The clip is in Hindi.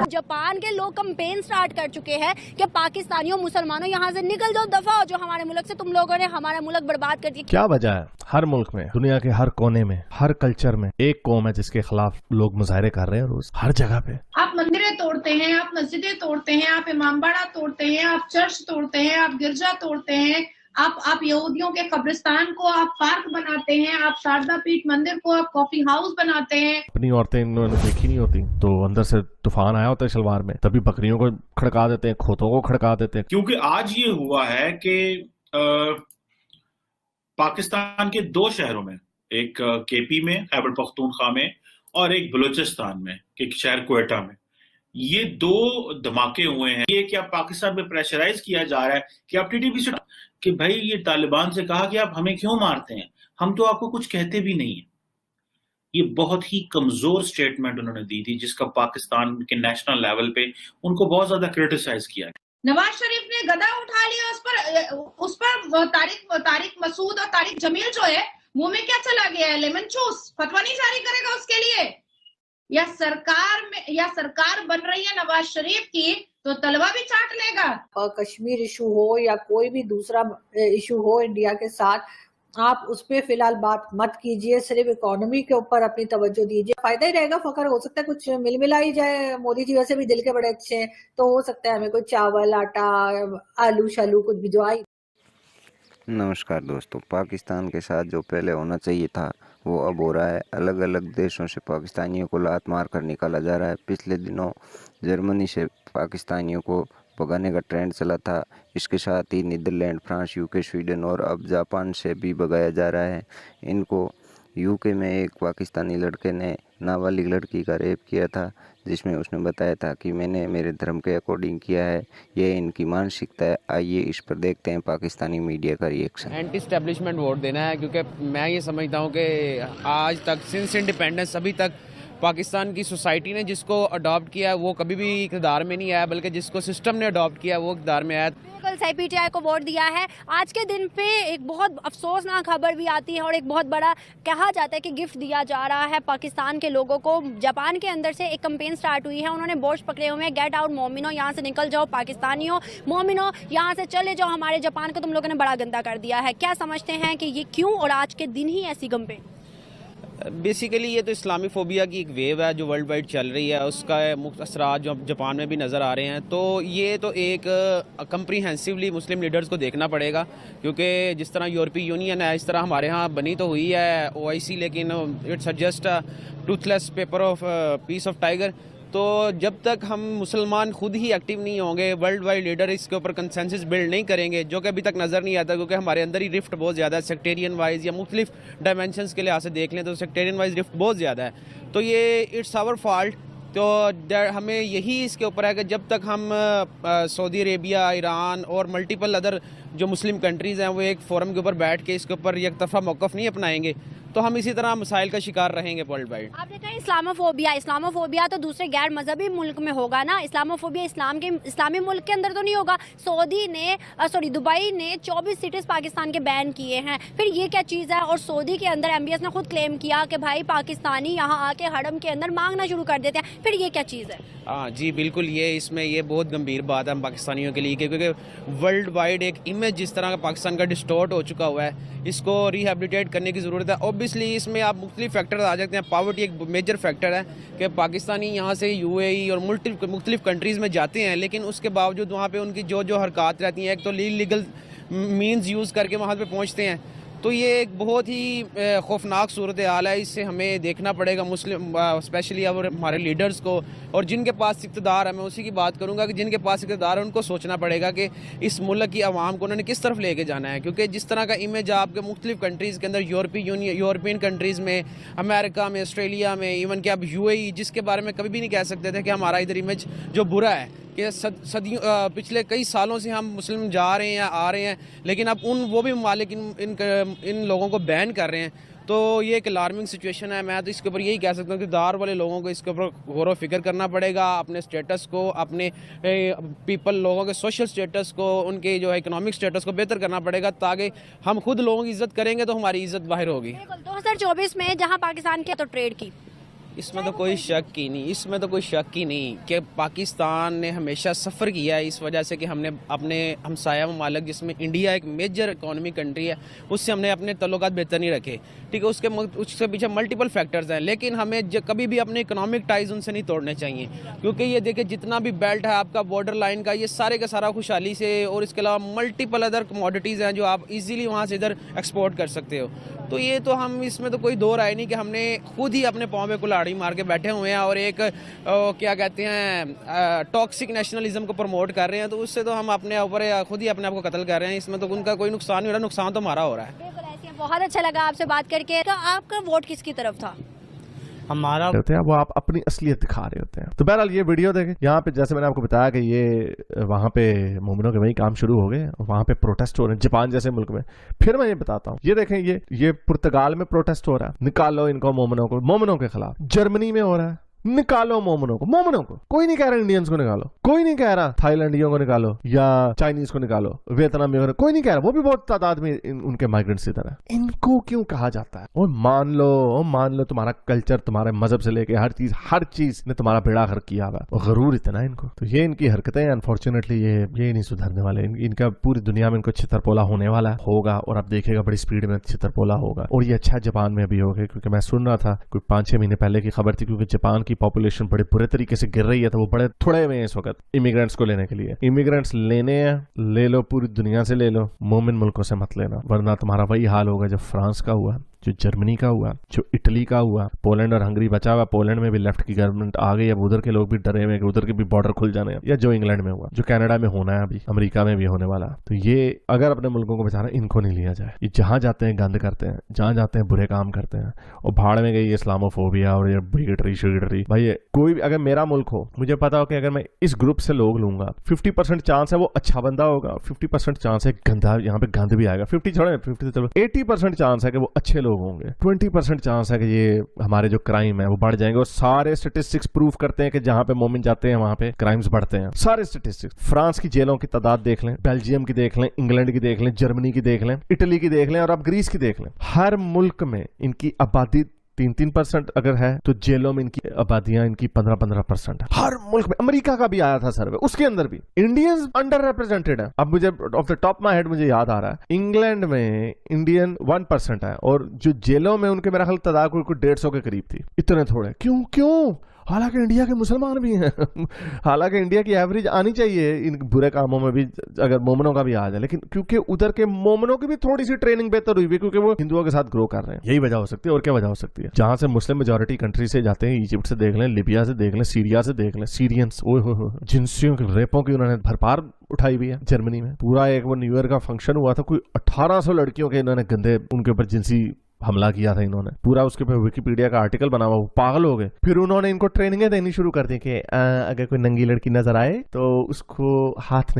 जापान के लोग कंपेन स्टार्ट कर चुके हैं कि पाकिस्तानियों मुसलमानों यहाँ से निकल जाओ, दफा हो जो हमारे मुल्क से, तुम लोगों ने हमारा मुल्क बर्बाद कर दिया। क्या वजह है? हर मुल्क में, दुनिया के हर कोने में, हर कल्चर में एक कौम है जिसके खिलाफ लोग मुजाहरे कर रहे हैं रोज, हर जगह पे। आप मंदिरें तोड़ते हैं, आप मस्जिदें तोड़ते हैं, आप इमामबाड़ा तोड़ते हैं, आप चर्च तोड़ते हैं, आप गिरजा तोड़ते हैं, आप यहूदियों के कब्रिस्तान को आप पार्क बनाते हैं, आप शारदा पीठ मंदिर को आप कॉफी हाउस बनाते हैं। अपनी औरतें इन्होंने देखी नहीं होती तो अंदर से तूफान आया होता है शलवार में, तभी बकरियों को खड़का देते हैं, खोतों को खड़का देते हैं। क्योंकि आज ये हुआ है कि पाकिस्तान के दो शहरों में, एक केपी में, खैबर पख्तूनख्वा में, और एक बलूचिस्तान में, एक शहर क्वेटा में, ये दो धमाके हुए हैं। ये क्या पाकिस्तान में प्रेशराइज किया जा रहा है कि आप टीटीपी से, कि भाई ये तालिबान से कहा कि आप हमें क्यों मारते हैं, हम तो आपको कुछ कहते भी नहीं है। ये बहुत ही कमजोर स्टेटमेंट उन्होंने दी थी, जिसका पाकिस्तान के नेशनल लेवल पे उनको बहुत ज्यादा क्रिटिसाइज किया। नवाज शरीफ ने गदा उठा लिया, उस पर तारिक मसूद और तारिक जमील जो है मुंह में क्या चला गया है, लेमन जूस, फतवा नहीं जारी करेगा उसके लिए। या सरकार बन रही है नवाज शरीफ की तो तलवा भी चाट लेगा। कश्मीर इशू हो या कोई भी दूसरा इशू हो इंडिया के साथ, आप उस पर फिलहाल बात मत कीजिए, सिर्फ इकोनॉमी के ऊपर अपनी तवज्जो दीजिए, फायदा ही रहेगा। फकर हो सकता है कुछ मिला ही जाए। मोदी जी वैसे भी दिल के बड़े अच्छे हैं, तो हो सकता है हमें कोई चावल, आटा, आलू शालू कुछ भिजवाई। नमस्कार दोस्तों, पाकिस्तान के साथ जो पहले होना चाहिए था वो अब हो रहा है। अलग अलग देशों से पाकिस्तानियों को लात मार कर निकाला जा रहा है। पिछले दिनों जर्मनी से पाकिस्तानियों को भगाने का ट्रेंड चला था। इसके साथ ही नीदरलैंड, फ्रांस, यूके, स्वीडन और अब जापान से भी भगाया जा रहा है इनको। यूके में एक पाकिस्तानी लड़के ने नाबालिग लड़की का रेप किया था, जिसमें उसने बताया था कि मैंने मेरे धर्म के अकॉर्डिंग किया है। ये इनकी मानसिकता है। आइए इस पर देखते हैं पाकिस्तानी मीडिया का रिएक्शन। एंटी स्टैब्लिशमेंट वोट देना है, क्योंकि मैं ये समझता हूँ कि आज तक सिंस इंडिपेंडेंस अभी तक पाकिस्तान की सोसाइटी ने जिसको अडॉप्ट किया वो कभी भी इक़्तिदार में नहीं आया, बल्कि जिसको सिस्टम ने अडॉप्ट किया वो इक़्तिदार में आया। कल सीपीटीआई को वोट दिया है। आज के दिन पे एक बहुत अफसोसनाक खबर भी आती है और एक बहुत बड़ा कहा जाता है कि गिफ्ट दिया जा रहा है पाकिस्तान के लोगों को। जापान के अंदर से एक कैंपेन स्टार्ट हुई है, उन्होंने बोर्ड पकड़े हुए हैं, गेट आउट मोमिनो, यहाँ से निकल जाओ पाकिस्तानियों, मोमिनो यहाँ से चले जाओ, हमारे जापान को तुम लोगों ने बड़ा गंदा कर दिया है। क्या समझते हैं कि ये क्यों और आज के दिन ही ऐसी कैंपेन? बेसिकली ये तो इस्लामी फोबिया की एक वेव है जो वर्ल्ड वाइड चल रही है, उसका मुख्य असरात जो जापान में भी नज़र आ रहे हैं। तो ये तो एक कंप्रीहेंसिवली मुस्लिम लीडर्स को देखना पड़ेगा, क्योंकि जिस तरह यूरोपीय यूनियन है इस तरह हमारे यहाँ बनी तो हुई है OIC, लेकिन it's just a Toothless paper of peace of tiger. तो जब तक हम मुसलमान खुद ही एक्टिव नहीं होंगे, वर्ल्ड वाइड लीडर इसके ऊपर कंसेंसस बिल्ड नहीं करेंगे, जो कि अभी तक नज़र नहीं आता, क्योंकि हमारे अंदर ही रिफ्ट बहुत ज़्यादा है। सेक्टेरियन वाइज या मुख्तलिफ डायमेंशंस के लिहाज से देख लें तो सेक्टेरियन वाइज रिफ्ट बहुत ज़्यादा है। तो ये इट्स आवर फॉल्ट। तो हमें यही इसके ऊपर है कि जब तक हम सऊदी अरेबिया, ईरान और मल्टीपल अदर जो मुस्लिम कंट्रीज़ हैं वो एक फोरम के ऊपर बैठ के इसके ऊपर एक तरफा मौक़िफ़ नहीं अपनाएंगे, तो हम इसी तरह मसाइल का शिकार रहेंगे वर्ल्ड वाइड। आपने कहा इस्लामोफोबिया तो दूसरे गैर मजहबी मुल्क में होगा ना, इस्लामोफोबिया इस्लामी मुल्क के अंदर तो नहीं होगा। दुबई ने 24 सिटीज पाकिस्तान के बैन किए हैं, फिर ये क्या चीज़ है? और सऊदी के अंदर MBS ने खुद क्लेम किया कि भाई पाकिस्तानी यहाँ आके हरम के अंदर मांगना शुरू कर देते हैं, फिर ये क्या चीज़ है? हाँ जी बिल्कुल, ये बहुत गंभीर बात है हम पाकिस्तानियों के लिए, क्योंकि वर्ल्ड वाइड एक इमेज जिस तरह का पाकिस्तान का डिस्टॉर्ट हो चुका हुआ है, इसको रिहेबिलिटेट करने की ज़रूरत है। ऑब्वियसली इसमें आप मुख्तलिफ फैक्टर आ जाते हैं। पावर्टी एक मेजर फैक्टर है कि पाकिस्तानी यहाँ से UAE और मुख्तलिफ कंट्रीज़ में जाते हैं, लेकिन उसके बावजूद वहाँ पे उनकी जो हरकत रहती हैं, एक तो लीगल मीन्स यूज़ करके वहाँ पे पहुँचते हैं। तो ये एक बहुत ही खौफनाक सूरत हाल है। इससे हमें देखना पड़ेगा मुस्लिम स्पेशली और हमारे लीडर्स को, और जिनके पास इक़्तिदार है, मैं उसी की बात करूंगा कि जिनके पास इक़्तिदार है उनको सोचना पड़ेगा कि इस मुल्क की आवाम को उन्होंने किस तरफ लेके जाना है। क्योंकि जिस तरह का इमेज आपके मुख्तलिफ कंट्रीज़ के अंदर, यूरोपियन कंट्रीज़ में, अमेरिका में, ऑस्ट्रेलिया में, इवन कि अब UAE, जिसके बारे में कभी भी नहीं कह सकते थे कि हमारा इधर इमेज जो बुरा है, कि सदियों पिछले कई सालों से हम मुस्लिम जा रहे हैं या आ रहे हैं, लेकिन अब वो भी ममालिक इन लोगों को बैन कर रहे हैं। तो ये एक अलार्मिंग सिचुएशन है। मैं तो इसके ऊपर यही कह सकता हूँ कि दार वाले लोगों को इसके ऊपर गौर व फिक्र करना पड़ेगा, अपने स्टेटस को, अपने पीपल लोगों के सोशल स्टेटस को, उनके जो है इकोनॉमिक स्टेटस को बेहतर करना पड़ेगा, ताकि हम खुद लोगों की इज्जत करेंगे तो हमारी इज्जत बाहर होगी। 2024 में जहां पाकिस्तान के तो ट्रेड की, इसमें तो कोई शक ही नहीं, इसमें तो कोई शक ही नहीं कि पाकिस्तान ने हमेशा सफ़र किया है इस वजह से कि हमने अपने हमसाया ममालिक जिसमें इंडिया एक मेजर इकोनॉमिक कंट्री है उससे हमने अपने तल्लुकात बेहतर नहीं रखे। ठीक है, उसके पीछे मल्टीपल फैक्टर्स हैं, लेकिन हमें कभी भी अपने इकोनॉमिक टाइज उनसे नहीं तोड़ने चाहिए, क्योंकि ये देखिए जितना भी बेल्ट है आपका बॉर्डर लाइन का, ये सारे का सारा खुशहाली से, और इसके अलावा मल्टीपल अदर कमोडिटीज़ हैं जो आप इजीली वहाँ से इधर एक्सपोर्ट कर सकते हो। तो ये तो हम इसमें तो कोई दो राय नहीं कि हमने खुद ही अपने पाँव पे कुल्हाड़ी मार के बैठे हुए हैं और एक क्या कहते हैं टॉक्सिक नेशनलिज्म को प्रमोट कर रहे हैं, तो उससे तो हम अपने ऊपर खुद ही अपने आप को कत्ल कर रहे हैं। इसमें तो उनका कोई नुकसान नहीं हो रहा, नुकसान तो हमारा हो रहा है। बिल्कुल ऐसे ही। बहुत अच्छा लगा आपसे बात करके। तो आपका वोट किसकी तरफ था? हमारा होते हैं वो आप अपनी असलियत दिखा रहे होते हैं। तो बहरहाल ये वीडियो देखें, यहाँ पे जैसे मैंने आपको बताया कि ये वहाँ पे मोमिनों के वही काम शुरू हो गए और वहाँ पे प्रोटेस्ट हो रहे हैं जापान जैसे मुल्क में। फिर मैं ये बताता हूँ, ये देखें, ये पुर्तगाल में प्रोटेस्ट हो रहा है, निकालो इनको मोमिनों के खिलाफ। जर्मनी में हो रहा है, निकालो मोमिनों को। कोई नहीं कह रहा इंडियंस को निकालो, कोई नहीं कह रहा थाईलैंडियों को निकालो या चाइनीज को निकालो, वियतनामियों को, कोई नहीं कह रहा। वो भी बहुत तादाद में उनके माइग्रेंट्स इधर है। इनको क्यों कहा जाता है? और मान लो तुम्हारा कल्चर, तुम्हारे मजहब से लेके हर चीज ने तुम्हारा बेड़ा गर्क किया हुआ, और गरूर इतना इनको। तो ये इनकी हरकतें अनफॉर्चुनेटली ये नहीं सुधरने वाले। इनका पूरी दुनिया में इनको छितरपोला होने वाला होगा, और अब देखिएगा बड़ी स्पीड में छितरपोला होगा। और ये अच्छा जापान में भी होगा, क्योंकि मैं सुन रहा था कोई 5-6 महीने पहले की खबर थी, क्योंकि जापान की पॉपुलेशन बड़े बुरे तरीके से गिर रही है, तो वो बड़े थोड़े में इस वक्त इमिग्रेंट्स को लेने के लिए। इमिग्रेंट्स लेने हैं, ले लो, पूरी दुनिया से ले लो, मोमिन मुल्कों से मत लेना, वरना तुम्हारा वही हाल होगा जो फ्रांस का हुआ, जो जर्मनी का हुआ, जो इटली का हुआ। पोलैंड और हंगरी बचा हुआ, पोलैंड में भी लेफ्ट की गवर्नमेंट आ गई, अब उधर के लोग भी डरे हुए कि उधर के भी बॉर्डर खुल जाने हैं। या जो इंग्लैंड में हुआ, जो कनाडा में होना है, अभी अमेरिका में भी होने वाला। तो ये अगर अपने मुल्कों को बचाना, इनको नहीं लिया जाए। ये जहां जाते हैं गंद करते हैं, जहां जाते हैं बुरे काम करते हैं, और भाड़ में गई इस्लामोफोबिया और ये बिगेटरी। भाई कोई भी अगर मेरा मुल्क हो, मुझे पता हो कि अगर मैं इस ग्रुप से लोग लूंगा, 50% चांस है वो अच्छा बंदा होगा, 50% चांस है गंदा, यहाँ पे गंद भी आएगा। 80% चांस है कि वो अच्छे लोग होंगे, 20% चांस है कि ये हमारे जो क्राइम है वो बढ़ जाएंगे। और सारे स्टेटिस्टिक्स प्रूव करते हैं कि जहां पे मोमिन जाते हैं वहां पे क्राइम्स बढ़ते हैं। सारे स्टेटिस्टिक्स, फ्रांस की जेलों की तादाद देख लें, बेल्जियम की देख लें, इंग्लैंड की देख लें, जर्मनी की देख लें, इटली की देख लें, और अब ग्रीस की देख लें। हर मुल्क में इनकी आबादी 3% अगर है, तो जेलों में इनकी आबादियां इनकी 15% है। हर मुल्क में। अमेरिका का भी आया था सर्वे, उसके अंदर भी इंडियंस अंडर रिप्रेजेंटेड है। अब मुझे of the top my head मुझे याद आ रहा है, इंग्लैंड में इंडियन 1% है, और जो जेलों में उनके मेरा ख्याल तादाद कोई 150 के करीब थी। इतने थोड़े क्यों? हालांकि इंडिया के मुसलमान भी हैं हालांकि इंडिया की एवरेज आनी चाहिए इन बुरे कामों में भी, अगर मोमनों का भी आ जाए, लेकिन क्योंकि उधर के मोमनों की भी थोड़ी सी ट्रेनिंग बेहतर हुई है, क्योंकि वो हिंदुओं के साथ ग्रो कर रहे हैं। यही वजह हो सकती है, और क्या वजह हो सकती है? जहां से मुस्लिम मेजोरिटी कंट्री से जाते हैं, इजिप्ट से देख लें, लिबिया से देख लें, सीरिया से देख लें, सीरियंस, ओहो जिनसियों के रेपों की उन्होंने भरपार उठाई हुई है। जर्मनी में पूरा एक वो न्यू ईयर का फंक्शन हुआ था, कोई 1800 लड़कियों के इन्होंने गंदे उनके ऊपर जिनसी हमला किया था इन्होंने। पूरा उसके ऊपर विकिपीडिया का आर्टिकल बना हुआ, वो पागल हो गए। फिर उन्होंने इनको ट्रेनिंगें देनी शुरू कर दी कि अगर कोई नंगी लड़की नजर आए तो उसको हाथ नहीं